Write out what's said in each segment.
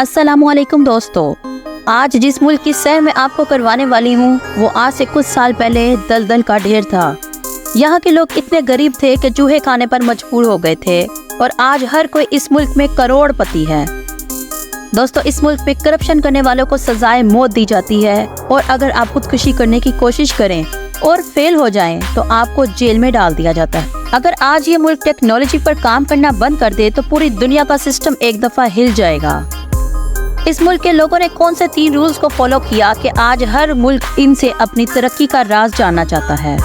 अस्सलामुअलैकुम दोस्तों, आज जिस मुल्क की सैर मैं आपको करवाने वाली हूँ वो आज से कुछ साल पहले दलदल का ढेर था। यहाँ के लोग इतने गरीब थे कि चूहे खाने पर मजबूर हो गए थे और आज हर कोई इस मुल्क में करोड़पति है। दोस्तों, इस मुल्क में करप्शन करने वालों को सजाए मौत दी जाती है और अगर आप खुदकुशी करने की कोशिश करें और फेल हो जाएं तो आपको जेल में डाल दिया जाता है। अगर आज ये मुल्क टेक्नोलॉजी पर काम करना बंद कर दे तो पूरी दुनिया का सिस्टम एक दफा हिल जाएगा। इस मुल्क के लोगों ने कौन से 3 रूल्स को फॉलो किया कि आज हर मुल्क इनसे अपनी तरक्की का राज जानना चाहता है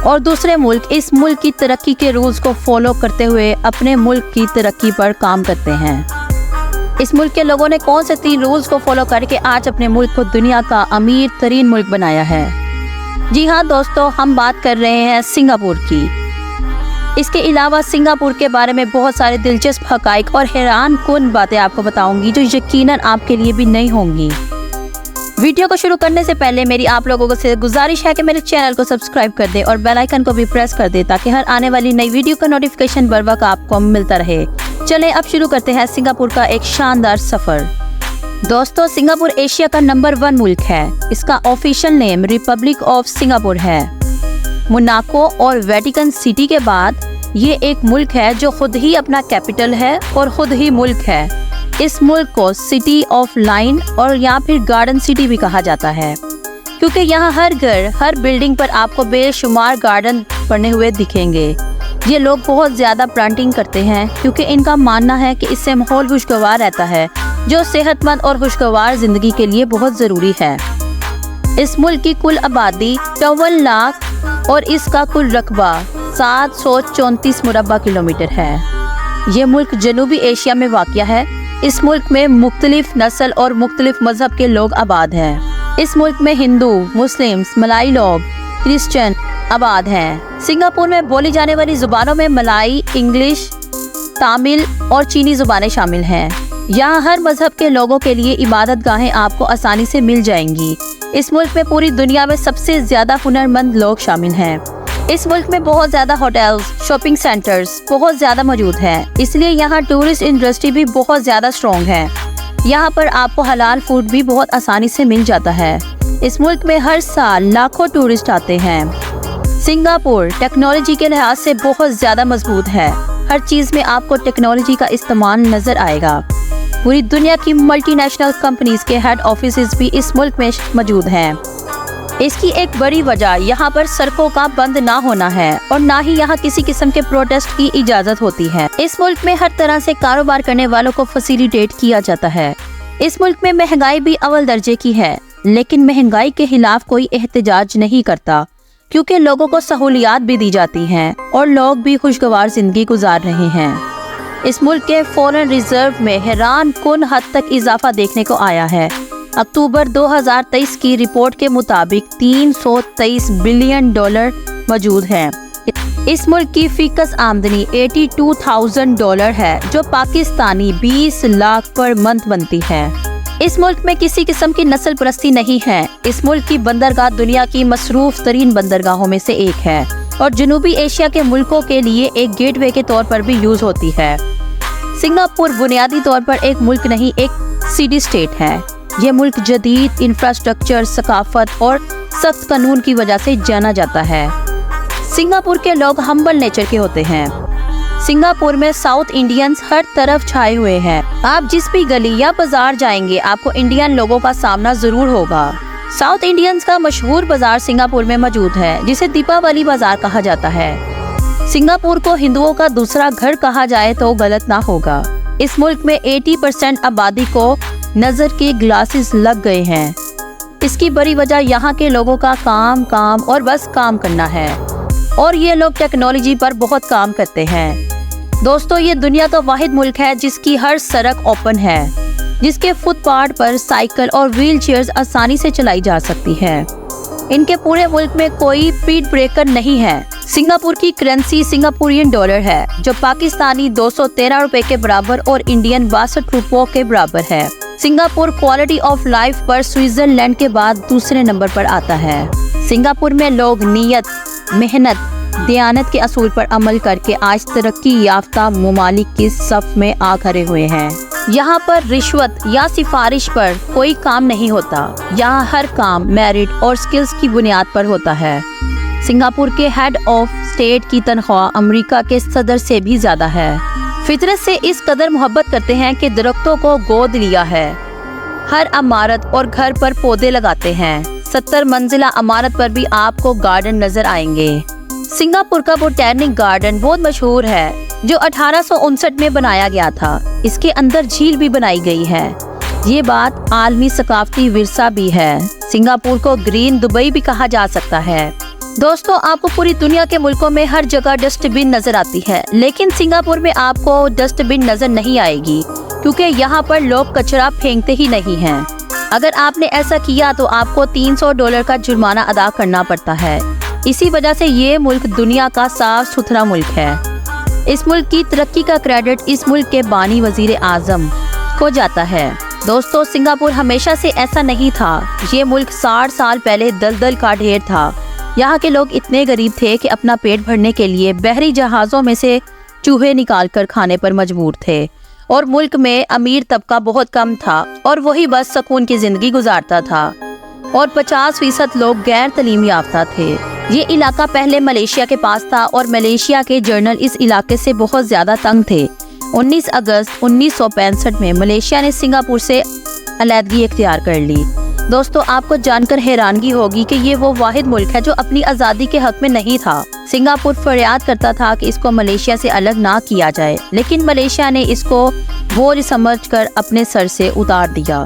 और दूसरे मुल्क इस मुल्क की तरक्की के रूल्स को फॉलो करते हुए अपने मुल्क की तरक्की पर काम करते हैं। इस मुल्क के लोगों ने कौन से 3 रूल्स को फॉलो करके आज अपने मुल्क को दुनिया का अमीर तरीन मुल्क बनाया है? जी हाँ दोस्तों, हम बात कर रहे हैं सिंगापुर की। इसके अलावा सिंगापुर के बारे में बहुत सारे दिलचस्प हकाइक और हैरान कुन बातें आपको बताऊंगी जो यकीनन आपके लिए भी नई होंगी। वीडियो को शुरू करने से पहले मेरी आप लोगों से गुजारिश है कि मेरे चैनल को सब्सक्राइब कर दे और बेल आइकन को भी प्रेस कर दे ताकि हर आने वाली नई वीडियो का नोटिफिकेशन बर वक्त आपको मिलता रहे। चलें अब शुरू करते हैं सिंगापुर का एक शानदार सफर। दोस्तों, सिंगापुर एशिया का नंबर 1 मुल्क है। इसका official name Republic of Singapore है। मोनाको और वेटिकन सिटी के बाद ये एक मुल्क है जो खुद ही अपना कैपिटल है और खुद ही मुल्क है। इस मुल्क को सिटी ऑफ लाइन और या फिर गार्डन सिटी भी कहा जाता है क्योंकि यहाँ हर घर, हर बिल्डिंग पर आपको बेशुमार गार्डन बने हुए दिखेंगे। ये लोग बहुत ज़्यादा प्लांटिंग करते हैं क्योंकि इनका मानना है कि इससे माहौल खुशगवार रहता है जो सेहतमंद और खुशगवार ज़िंदगी के लिए बहुत ज़रूरी है। इस मुल्क की कुल आबादी 54 लाख और इसका कुल रकबा 734 मुरब्बा किलोमीटर है। ये मुल्क जनूबी एशिया में वाक़या है। इस मुल्क में मुख्तलिफ नस्ल और मुख्तलिफ मजहब के लोग आबाद हैं। इस मुल्क में हिंदू, मुस्लिम्स, मलाई लोग, क्रिश्चियन आबाद हैं। सिंगापुर में बोली जाने वाली ज़ुबानों में मलाई, इंग्लिश, तमिल और चीनी ज़ुबानें शामिल हैं। यहाँ हर मजहब के लोगों के लिए इबादत गाहें आपको आसानी से मिल जाएंगी। इस मुल्क में पूरी दुनिया में सबसे ज़्यादा हुनरमंद लोग शामिल हैं। इस मुल्क में बहुत ज़्यादा होटल्स, शॉपिंग सेंटर्स बहुत ज़्यादा मौजूद हैं, इसलिए यहाँ टूरिस्ट इंडस्ट्री भी बहुत ज़्यादा स्ट्रॉन्ग है। यहाँ पर आपको हलाल फूड भी बहुत आसानी से मिल जाता है। इस मुल्क में हर साल लाखों टूरिस्ट आते हैं। सिंगापुर टेक्नोलॉजी के लिहाज से बहुत ज़्यादा मजबूत है। हर चीज़ में आपको टेक्नोलॉजी का इस्तेमाल नज़र आएगा। पूरी दुनिया की मल्टीनेशनल कंपनीज के हेड ऑफिसेज भी इस मुल्क में मौजूद हैं। इसकी एक बड़ी वजह यहाँ पर सड़कों का बंद ना होना है और ना ही यहाँ किसी किस्म के प्रोटेस्ट की इजाज़त होती है। इस मुल्क में हर तरह से कारोबार करने वालों को फैसिलिटेट किया जाता है। इस मुल्क में महंगाई भी अव्वल दर्जे की है, लेकिन महंगाई के खिलाफ कोई एहतजाज नहीं करता क्योंकि लोगों को सहूलियात भी दी जाती हैं और लोग भी खुशगवार जिंदगी गुजार रहे हैं। इस मुल्क के फॉरेन रिजर्व में हैरान कुन हद तक इजाफा देखने को आया है। अक्टूबर 2023 की रिपोर्ट के मुताबिक $323 बिलियन मौजूद है। इस मुल्क की फीकस आमदनी $82,000 है जो पाकिस्तानी 20 लाख पर मंथ बनती है। इस मुल्क में किसी किस्म की नस्ल परस्ती नहीं है। इस मुल्क की बंदरगाह दुनिया की मसरूफ तरीन बंदरगाहों में से एक है और जनूबी एशिया के मुल्कों के लिए एक गेटवे के तौर पर भी यूज होती है। सिंगापुर बुनियादी तौर पर एक मुल्क नहीं, एक सिटी स्टेट है। यह मुल्क जदीद इंफ्रास्ट्रक्चर, सकाफत और सख्त कानून की वजह से जाना जाता है। सिंगापुर के लोग हम्बल नेचर के होते हैं। सिंगापुर में साउथ इंडियंस हर तरफ छाए हुए हैं। आप जिस भी गली या बाजार जाएंगे आपको इंडियन लोगों का सामना जरूर होगा। साउथ इंडियंस का मशहूर बाजार सिंगापुर में मौजूद है जिसे दीपावली बाजार कहा जाता है। सिंगापुर को हिंदुओं का दूसरा घर कहा जाए तो गलत ना होगा। इस मुल्क में 80% आबादी को नज़र के ग्लासेस लग गए हैं। इसकी बड़ी वजह यहाँ के लोगों का काम और बस काम करना है और ये लोग टेक्नोलॉजी पर बहुत काम करते हैं। दोस्तों, ये दुनिया का वाहिद मुल्क है जिसकी हर सड़क ओपन है, जिसके फुटपाथ पर साइकिल और व्हील चेयर्स आसानी से चलाई जा सकती है। इनके पूरे मुल्क में कोई स्पीड ब्रेकर नहीं है। सिंगापुर की करेंसी सिंगापुरियन डॉलर है जो पाकिस्तानी 213 रुपए के बराबर और इंडियन 62 रुपयों के बराबर है। सिंगापुर क्वालिटी ऑफ लाइफ पर स्विट्जरलैंड के बाद दूसरे नंबर पर आता है। सिंगापुर में लोग नियत, मेहनत دیانت کے اصول پر عمل کر کے آج ترقی یافتہ ممالک کی صف میں آ کھڑے ہوئے ہیں۔ یہاں پر رشوت یا سفارش پر کوئی کام نہیں ہوتا، یہاں ہر کام میرٹ اور سکلز کی بنیاد پر ہوتا ہے۔ سنگاپور کے ہیڈ آف اسٹیٹ کی تنخواہ امریکہ کے صدر سے بھی زیادہ ہے۔ فطرت سے اس قدر محبت کرتے ہیں کہ درختوں کو گود لیا ہے، ہر عمارت اور گھر پر پودے لگاتے ہیں۔ 70 منزلہ عمارت پر بھی آپ کو گارڈن نظر آئیں گے۔ سنگاپور کا بوٹینک گارڈن بہت مشہور ہے جو 1859 میں بنایا گیا تھا۔ اس کے اندر جھیل بھی بنائی گئی ہے۔ یہ بات عالمی ثقافتی ورثہ بھی ہے۔ سنگاپور کو گرین دبئی بھی کہا جا سکتا ہے۔ دوستو، آپ کو پوری دنیا کے ملکوں میں ہر جگہ ڈسٹ بن نظر آتی ہے، لیکن سنگاپور میں آپ کو ڈسٹ بن نظر نہیں آئے گی کیونکہ یہاں پر لوگ کچرا پھینکتے ہی نہیں ہیں۔ اگر آپ نے ایسا کیا تو آپ کو $300 کا جرمانہ ادا کرنا پڑتا ہے۔ اسی وجہ سے یہ ملک دنیا کا صاف ستھرا ملک ہے۔ اس ملک کی ترقی کا کریڈٹ اس ملک کے بانی وزیر اعظم کو جاتا ہے۔ دوستو، سنگاپور ہمیشہ سے ایسا نہیں تھا۔ یہ ملک 60 سال پہلے دلدل کا ڈھیر تھا۔ یہاں کے لوگ اتنے غریب تھے کہ اپنا پیٹ بھرنے کے لیے بحری جہازوں میں سے چوہے نکال کر کھانے پر مجبور تھے، اور ملک میں امیر طبقہ بہت کم تھا اور وہی بس سکون کی زندگی گزارتا تھا، اور 50% لوگ غیر تعلیم یافتہ تھے۔ یہ علاقہ پہلے ملیشیا کے پاس تھا اور ملیشیا کے جنرل اس علاقے سے بہت زیادہ تنگ تھے۔ 19 اگست 1965 میں ملیشیا نے سنگاپور سے علیحدگی اختیار کر لی۔ دوستو، آپ کو جان کر حیرانگی ہوگی کہ یہ وہ واحد ملک ہے جو اپنی آزادی کے حق میں نہیں تھا۔ سنگاپور فریاد کرتا تھا کہ اس کو ملیشیا سے الگ نہ کیا جائے، لیکن ملیشیا نے اس کو بوجھ سمجھ کر اپنے سر سے اتار دیا۔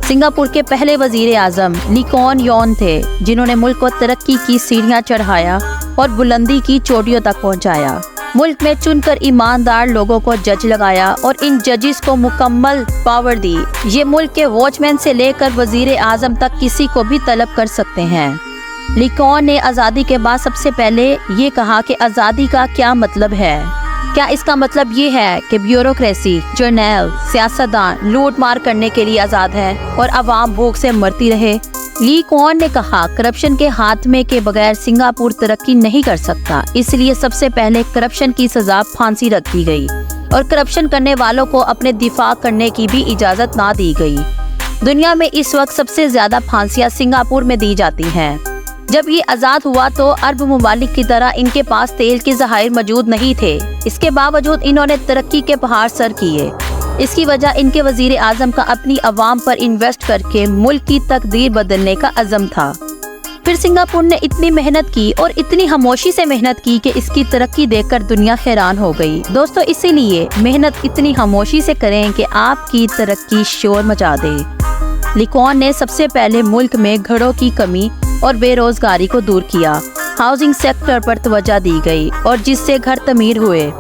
سنگاپور کے پہلے وزیر اعظم لی کوان یون تھے جنہوں نے ملک کو ترقی کی سیڑھیاں چڑھایا اور بلندی کی چوٹیوں تک پہنچایا۔ ملک میں چن کر ایماندار لوگوں کو جج لگایا اور ان ججز کو مکمل پاور دی۔ یہ ملک کے واچ مین سے لے کر وزیر اعظم تک کسی کو بھی طلب کر سکتے ہیں۔ لی کوان نے آزادی کے بعد سب سے پہلے یہ کہا کہ آزادی کا کیا مطلب ہے۔ کیا اس کا مطلب یہ ہے کہ بیوروکریسی، جرنیل، سیاستدان لوٹ مار کرنے کے لیے آزاد ہے اور عوام بھوک سے مرتی رہے؟ لی کوان نے کہا، کرپشن کے خاتمے کے بغیر سنگاپور ترقی نہیں کر سکتا، اس لیے سب سے پہلے کرپشن کی سزا پھانسی رکھ دی گئی اور کرپشن کرنے والوں کو اپنے دفاع کرنے کی بھی اجازت نہ دی گئی۔ دنیا میں اس وقت سب سے زیادہ پھانسیاں سنگاپور میں دی جاتی ہیں۔ جب یہ آزاد ہوا تو عرب ممالک کی طرح ان کے پاس تیل کے ذخائر موجود نہیں تھے، اس کے باوجود انہوں نے ترقی کے پہاڑ سر کیے۔ اس کی وجہ ان کے وزیر اعظم کا اپنی عوام پر انویسٹ کر کے ملک کی تقدیر بدلنے کا عزم تھا۔ پھر سنگاپور نے اتنی محنت کی اور اتنی خاموشی سے محنت کی کہ اس کی ترقی دیکھ کر دنیا حیران ہو گئی۔ دوستو، اسی لیے محنت اتنی خاموشی سے کریں کہ آپ کی ترقی شور مچا دے۔ لی کوان نے سب سے پہلے ملک میں گھروں کی کمی اور بے روزگاری کو دور کیا۔ ہاؤسنگ سیکٹر پر توجہ دی گئی اور جس سے گھر تعمیر ہوئے،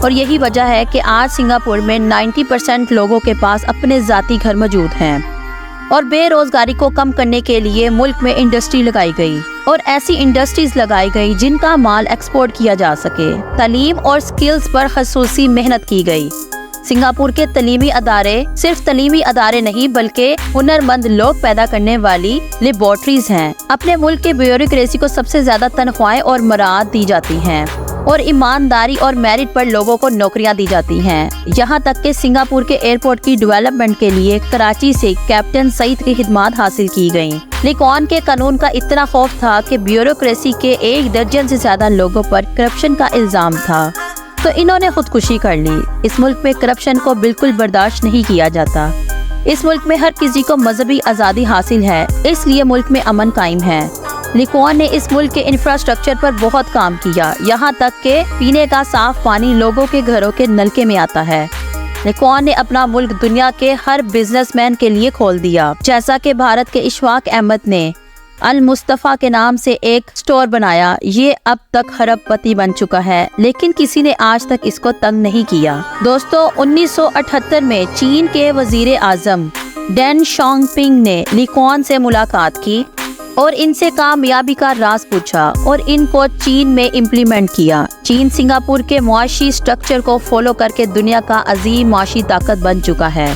اور یہی وجہ ہے کہ آج سنگاپور میں 90% لوگوں کے پاس اپنے ذاتی گھر موجود ہیں۔ اور بے روزگاری کو کم کرنے کے لیے ملک میں انڈسٹری لگائی گئی اور ایسی انڈسٹریز لگائی گئی جن کا مال ایکسپورٹ کیا جا سکے۔ تعلیم اور سکلز پر خصوصی محنت کی گئی۔ سنگاپور کے تعلیمی ادارے صرف تعلیمی ادارے نہیں بلکہ ہنرمند لوگ پیدا کرنے والی لیبارٹریز ہیں۔ اپنے ملک کے بیوروکریسی کو سب سے زیادہ تنخواہیں اور مراعات دی جاتی ہیں اور ایمانداری اور میرٹ پر لوگوں کو نوکریاں دی جاتی ہیں۔ یہاں تک کہ سنگاپور کے ایئرپورٹ کی ڈیولپمنٹ کے لیے کراچی سے کیپٹن سعید کی خدمات حاصل کی گئیں۔ لی کوان کے قانون کا اتنا خوف تھا کہ بیوروکریسی کے 1 درجن سے زیادہ لوگوں پر کرپشن کا الزام تھا، تو انہوں نے خودکشی کر لی۔ اس ملک میں کرپشن کو بالکل برداشت نہیں کیا جاتا۔ اس ملک میں ہر کسی کو مذہبی آزادی حاصل ہے، اس لیے ملک میں امن قائم ہے۔ لی کوان نے اس ملک کے انفراسٹرکچر پر بہت کام کیا، یہاں تک کہ پینے کا صاف پانی لوگوں کے گھروں کے نلکے میں آتا ہے۔ لی کوان نے اپنا ملک دنیا کے ہر بزنس مین کے لیے کھول دیا، جیسا کہ بھارت کے اشفاق احمد نے المصطفیٰ کے نام سے ایک سٹور بنایا۔ یہ اب تک خرب پتی بن چکا ہے، لیکن کسی نے آج تک اس کو تنگ نہیں کیا۔ دوستو، 1978 میں چین کے وزیر اعظم ڈین شانگ پنگ نے لی کوان سے ملاقات کی اور ان سے کامیابی کا راز پوچھا اور ان کو چین میں امپلیمنٹ کیا۔ چین سنگاپور کے معاشی سٹرکچر کو فالو کر کے دنیا کا عظیم معاشی طاقت بن چکا ہے۔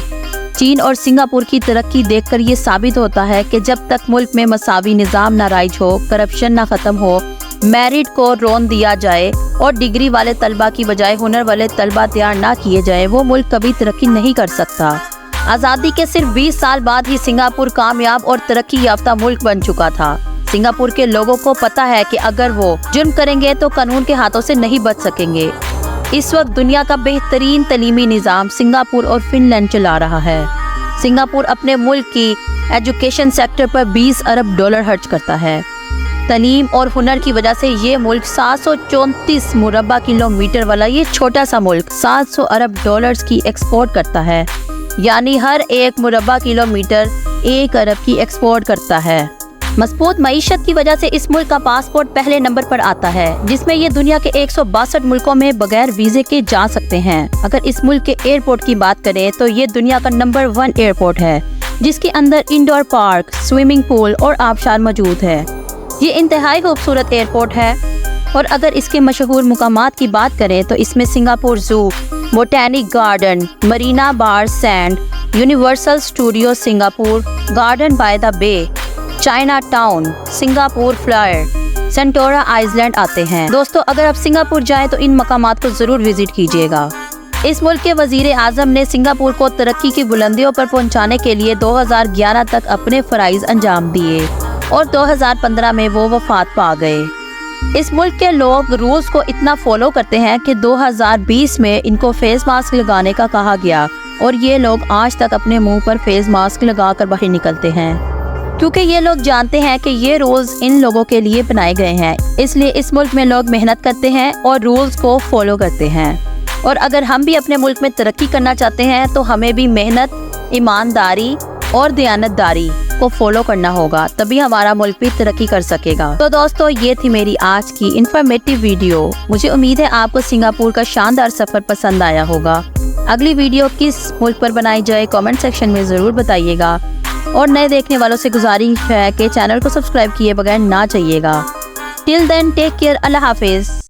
چین اور سنگاپور کی ترقی دیکھ کر یہ ثابت ہوتا ہے کہ جب تک ملک میں مساوی نظام نہ رائج ہو، کرپشن نہ ختم ہو، मेरिट को रोन दिया जाए और डिग्री वाले तलबा की बजाय हुनर वाले तलबा तैयार ना किए जाए, वो मुल्क कभी तरक्की नहीं कर सकता। आज़ादी के सिर्फ 20 साल बाद ही सिंगापुर कामयाब और तरक्की याफ्ता मुल्क बन चुका था। सिंगापुर के लोगों को पता है कि अगर वो जुर्म करेंगे तो कानून के हाथों से नहीं बच सकेंगे। इस वक्त दुनिया का बेहतरीन तलीमी निज़ाम सिंगापुर और फिनलैंड चला रहा है। सिंगापुर अपने मुल्क की एजुकेशन सेक्टर पर 20 अरब डॉलर खर्च करता है। तलीम और हुनर की वजह से ये मुल्क 734 मुरब्बा किलोमीटर वाला ये छोटा सा मुल्क 700 अरब डॉलर्स की एक्सपोर्ट करता है, यानी हर एक मुरब्बा किलोमीटर 1 अरब की एक्सपोर्ट करता है। मजबूत मईशत की वजह से इस मुल्क का पासपोर्ट पहले नंबर पर आता है, जिसमें ये दुनिया के 162 मुल्कों में बगैर वीजे के जा सकते हैं। अगर इस मुल्क के एयरपोर्ट की बात करें तो ये दुनिया का नंबर 1 एयरपोर्ट है, जिसके अंदर इंडोर पार्क, स्विमिंग पूल और आबशार मौजूद है। ये इंतहाई खूबसूरत एयरपोर्ट है। और अगर इसके मशहूर मुकामात की बात करें तो इसमें Singapore zoo, botanic garden, Marina bar sand, Universal studio Singapore, garden by the bay, Chinatown, Singapore flyer, Sentosa island आते हैं। दोस्तों, अगर आप सिंगापुर जाएं तो इन मकामात को ज़रूर विजिट कीजिएगा। इस मुल्क के वजीर आज़म ने सिंगापुर को तरक्की की बुलंदियों पर पहुंचाने के लिए 2011 तक अपने फ़राइज़ अंजाम दिए और 2015 में वो वफात पा गए। इस मुल्क के लोग रूल्स को इतना फॉलो करते हैं कि 2020 में इनको फेस मास्क लगाने का कहा गया और ये लोग आज तक अपने मुंह पर फेस मास्क लगा कर बाहर निकलते हैं, क्योंकि ये लोग जानते हैं कि ये रूल्स इन लोगों के लिए बनाए गए हैं। इसलिए इस मुल्क में लोग मेहनत करते हैं और रूल्स को फॉलो करते हैं। और अगर हम भी अपने मुल्क में तरक्की करना चाहते हैं तो हमें भी मेहनत, ईमानदारी और दयानतदारी को फॉलो करना होगा, तभी हमारा मुल्क भी तरक्की कर सकेगा। तो दोस्तों, ये थी मेरी आज की इन्फॉर्मेटिव वीडियो। मुझे उम्मीद है आपको सिंगापुर का शानदार सफर पसंद आया होगा। अगली वीडियो किस मुल्क पर बनाई जाए कमेंट सेक्शन में ज़रूर बताइएगा। और नए देखने वालों से गुजारिश है कि चैनल को सब्सक्राइब किए बगैर ना जाइएगा। टिल देन टेक केयर, अल्लाह हाफिज़।